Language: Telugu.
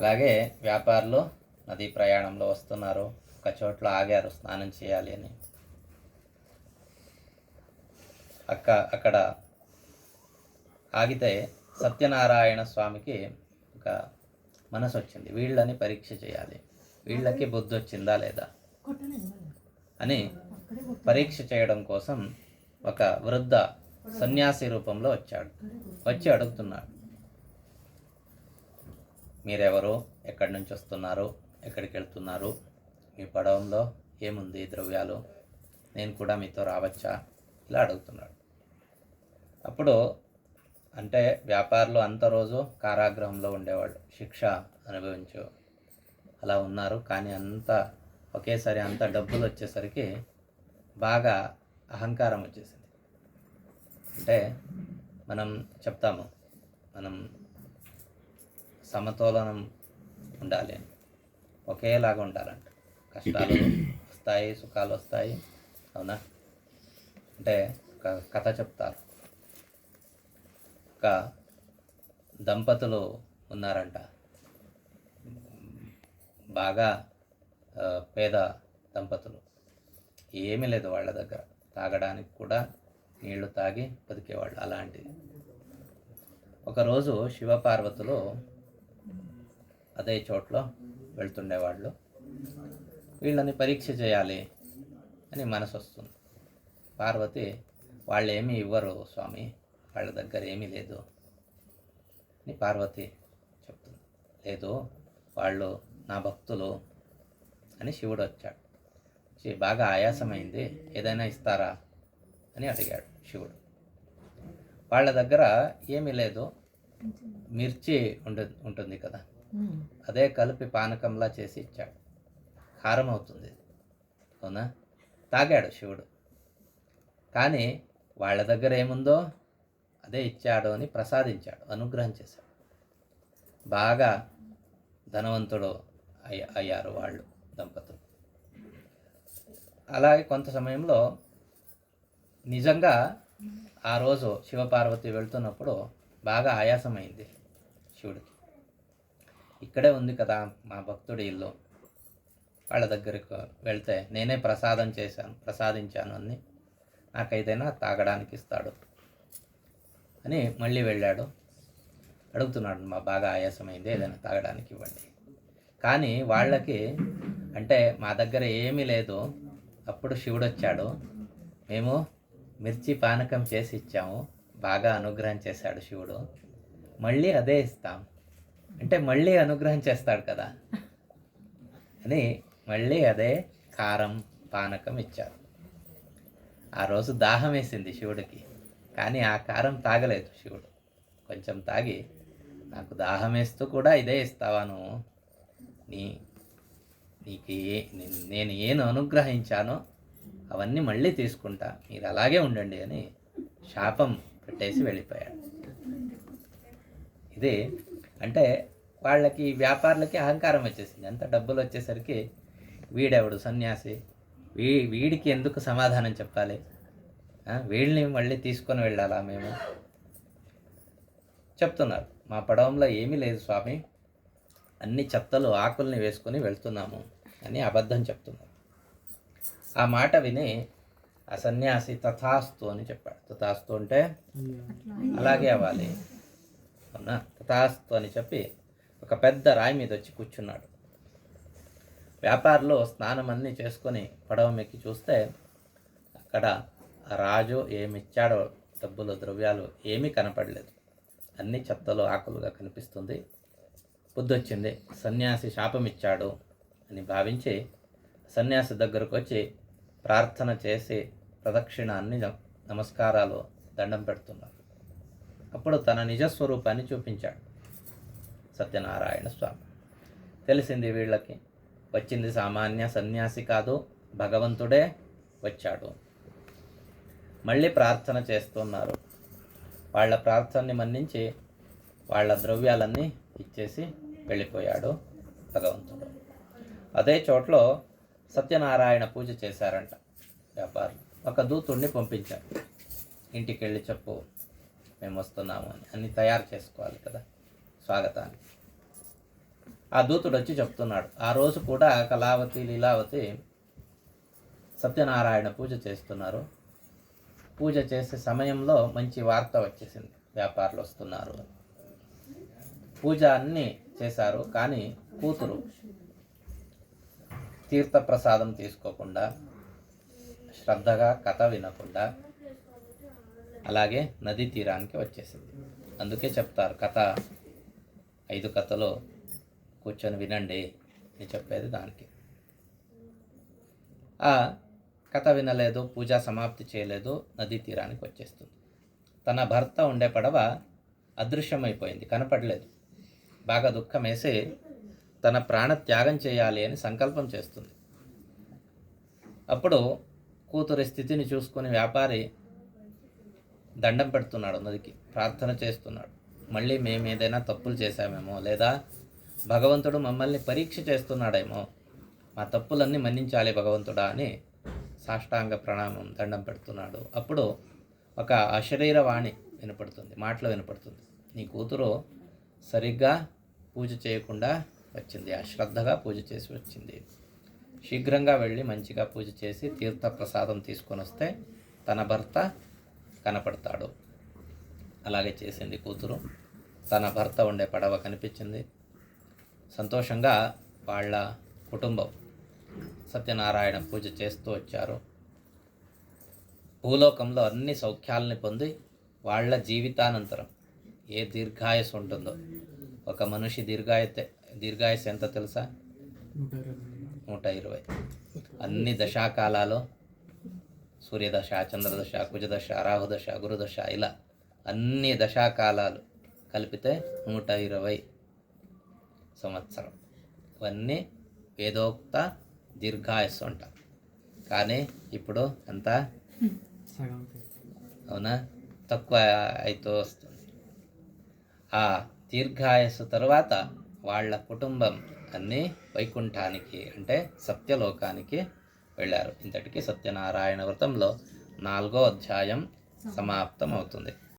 అలాగే వ్యాపారులు నదీ ప్రయాణంలో వస్తున్నారు, ఒక చోట్ల ఆగారు స్నానం చేయాలి అని. అక్కడ ఆగితే సత్యనారాయణ స్వామికి ఒక మనసు వచ్చింది, వీళ్ళని పరీక్ష చేయాలి, వీళ్ళకి బుద్ధి వచ్చిందా లేదా అని పరీక్ష చేయడం కోసం ఒక వృద్ధ సన్యాసి రూపంలో వచ్చి అడుగుతున్నాడు, మీరెవరు, ఎక్కడి నుంచి వస్తున్నారు, ఎక్కడికి వెళ్తున్నారు, మీ పడవంలో ఏముంది ద్రవ్యాలు, నేను కూడా మీతో రావచ్చా, ఇలా అడుగుతున్నాడు. అప్పుడు అంటే వ్యాపారులు అంత రోజు కారాగృహంలో ఉండేవాళ్ళు, శిక్ష అనుభవించు అలా ఉన్నారు. కానీ ఒకేసారి అంత డబ్బులు వచ్చేసరికి బాగా అహంకారం వచ్చేసింది. అంటే మనం చెప్తాము, మనం సమతోలనం ఉండాలి అని, ఒకేలాగా ఉండాలంట. కష్టాలు వస్తాయి, సుఖాలు వస్తాయి, అవునా? అంటే ఒక కథ చెప్తారు, ఒక దంపతులు ఉన్నారంట, బాగా పేద దంపతులు, ఏమీ లేదు వాళ్ళ దగ్గర, తాగడానికి కూడా నీళ్లు తాగి బతికేవాళ్ళు. అలాంటిది ఒకరోజు శివపార్వతులు అదే చోట్లో వెళ్తుండేవాళ్ళు, వీళ్ళని పరీక్ష చేయాలి అని మనసు వస్తుంది. పార్వతి, వాళ్ళు ఏమీ ఇవ్వరు స్వామి, వాళ్ళ దగ్గర ఏమీ లేదు అని పార్వతి చెప్తుంది. లేదు, వాళ్ళు నా భక్తులు అని శివుడు వచ్చాడు. బాగా ఆయాసమైంది, ఏదైనా ఇస్తారా అని అడిగాడు శివుడు. వాళ్ళ దగ్గర ఏమీ లేదు, మిర్చి ఉంటుంది కదా, అదే కలిపి పానకంలా చేసి ఇచ్చాడు. కారం అవుతుంది, అవునా? తాగాడు శివుడు. కానీ వాళ్ళ దగ్గర ఏముందో అదే ఇచ్చాడు అని ప్రసాదించాడు, అనుగ్రహం చేశాడు. బాగా ధనవంతుడు అయ్యారు వాళ్ళు దంపతులు. అలాగే కొంత సమయంలో నిజంగా ఆ రోజు శివపార్వతి వెళ్తున్నప్పుడు బాగా ఆయాసమైంది శివుడికి. ఇక్కడే ఉంది కదా మా భక్తుడి ఇల్లు, వాళ్ళ దగ్గరకు వెళ్తే నేనే ప్రసాదించాను అని, నాకైతేనా తాగడానికి ఇస్తాడు అని మళ్ళీ వెళ్ళాడు. అడుగుతున్నాడు, మా బాగా ఆయాసమైంది, ఏదైనా తాగడానికి ఇవ్వండి. కానీ వాళ్ళకి అంటే మా దగ్గర ఏమీ లేదు, అప్పుడు శివుడు వచ్చాడు, మేము మిర్చి పానకం చేసి ఇచ్చాము, బాగా అనుగ్రహం చేశాడు శివుడు, మళ్ళీ అదే ఇస్తాం అంటే మళ్ళీ అనుగ్రహం చేస్తాడు కదా అని మళ్ళీ అదే కారం పానకం ఇచ్చారు. ఆ రోజు దాహం వేసింది శివుడికి, కానీ ఆ కారం తాగలేదు శివుడు. కొంచెం తాగి, నాకు దాహం వేస్తూ కూడా ఇదే ఇస్తావా నువ్వు, నీకు నేను ఏను అనుగ్రహించానో అవన్నీ మళ్ళీ తీసుకుంటా, మీరు అలాగే ఉండండి అని శాపం పెట్టేసి వెళ్ళిపోయాడు. ఇది అంటే వాళ్ళకి, వ్యాపారులకి అహంకారం వచ్చేసింది. అంత డబ్బులు వచ్చేసరికి వీడెవడు సన్యాసి, వీడికి ఎందుకు సమాధానం చెప్పాలి, వీళ్ళని మళ్ళీ తీసుకొని వెళ్ళాలా మేము, చెప్తున్నారు మా పడవంలో ఏమీ లేదు స్వామి, అన్ని చెత్తలు ఆకుల్ని వేసుకొని వెళ్తున్నాము అని అబద్ధం చెప్తున్నారు. ఆ మాట విని ఆ సన్యాసి తథాస్తు అని చెప్పాడు. తథాస్తు అంటే అలాగే అవ్వాలి, అవునా? తథాస్తు అని చెప్పి ఒక పెద్ద రాయి మీద వచ్చి కూర్చున్నాడు. వ్యాపారులు స్నానం అన్నీ చేసుకొని పడవ మెక్కి చూస్తే అక్కడ రాజు ఏమిచ్చాడో డబ్బులు ద్రవ్యాలు ఏమీ కనపడలేదు, అన్ని చెత్తలు ఆకులుగా కనిపిస్తుంది. బుద్ధి వచ్చింది, సన్యాసి శాపం ఇచ్చాడు అని భావించి సన్యాసి దగ్గరకు వచ్చి ప్రార్థన చేసి ప్రదక్షిణ అన్ని నమస్కారాలు దండం పెడుతున్నారు. అప్పుడు తన నిజస్వరూపాన్ని చూపించాడు సత్యనారాయణ స్వామి. తెలిసింది వీళ్ళకి, వచ్చింది సామాన్య సన్యాసి కాదు, భగవంతుడే వచ్చాడు. మళ్ళీ ప్రార్థన చేస్తున్నారు. వాళ్ళ ప్రార్థనని మన్నించి వాళ్ళ ద్రవ్యాలన్నీ ఇచ్చేసి వెళ్ళిపోయాడు భగవంతుడు. అదే చోట్లో సత్యనారాయణ పూజ చేశారంట వ్యాపారులు. ఒక దూతుడిని పంపించారు, ఇంటికి వెళ్ళి చెప్పు మేము వస్తున్నాము అని, అన్ని తయారు చేసుకోవాలి కదా స్వాగతానికి. ఆ దూతుడు వచ్చి చెప్తున్నాడు. ఆ రోజు కూడా కళావతి లీలావతి సత్యనారాయణ పూజ చేస్తున్నారు. పూజ చేసే సమయంలో మంచి వార్త వచ్చేసింది, వ్యాపారులు వస్తున్నారు. పూజ అన్నీ చేశారు, కానీ కూతురు తీర్థప్రసాదం తీసుకోకుండా, శ్రద్ధగా కథ వినకుండా అలాగే నదీ తీరానికి వచ్చేసింది. అందుకే చెప్తారు, కథ 5 కథలు కూర్చొని వినండి అని చెప్పేది దానికి. ఆ కథ వినలేదు, పూజ సమాప్తి చేయలేదు, నదీ తీరానికి వచ్చేస్తుంది. తన భర్త ఉండే పడవ అదృశ్యమైపోయింది, కనపడలేదు. బాగా దుఃఖం వేసి తన ప్రాణ త్యాగం చేయాలి అని సంకల్పం చేస్తుంది. అప్పుడు కూతురి స్థితిని చూసుకొని వ్యాపారి దండం పెడుతున్నాడు, నదికి ప్రార్థన చేస్తున్నాడు. మళ్ళీ మేము ఏదైనా తప్పులు చేశామేమో, లేదా భగవంతుడు మమ్మల్ని పరీక్ష చేస్తున్నాడేమో, మా తప్పులన్నీ మన్నించాలి భగవంతుడా అని సాష్టాంగ ప్రణామం దండం పెడుతున్నాడు. అప్పుడు ఒక అశరీరవాణి వినపడుతుంది, మాటలు వినపడుతుంది. నీ కూతురు సరిగ్గా పూజ చేయకుండా వచ్చింది, అశ్రద్ధగా పూజ చేసి వచ్చింది. శీఘ్రంగా వెళ్ళి మంచిగా పూజ చేసి తీర్థ ప్రసాదం తీసుకొని వస్తే తన భర్త కనపడతాడు. అలాగే చేసింది కూతురు. తన భర్త ఉండే పడవ కనిపించింది. సంతోషంగా వాళ్ళ కుటుంబం సత్యనారాయణ పూజ చేస్తూ వచ్చారు. భూలోకంలో అన్ని సౌఖ్యాలని పొంది వాళ్ళ జీవితానంతరం ఏ దీర్ఘాయస్సు ఉంటుందో, ఒక మనిషి దీర్ఘాయస్సు ఎంత తెలుసా? 120. అన్ని దశాకాలాలు, సూర్యదశ, చంద్రదశ, కుజదశ, రాహుదశ, గురుదశ, ఇలా అన్ని దశాకాలాలు కలిపితే 120 సంవత్సరం. ఇవన్నీ వేదోక్త దీర్ఘాయస్సు అంటారు. కానీ ఇప్పుడు ఎంత? అవునా, తక్కువ అయితే వస్తుంది. ఆ దీర్ఘాయస్సు తరువాత వాళ్ళ కుటుంబం అన్నీ వైకుంఠానికి అంటే సత్యలోకానికి వెళ్ళారు. ఇంతటికి సత్యనారాయణ వ్రతంలో 4వ అధ్యాయం సమాప్తం అవుతుంది.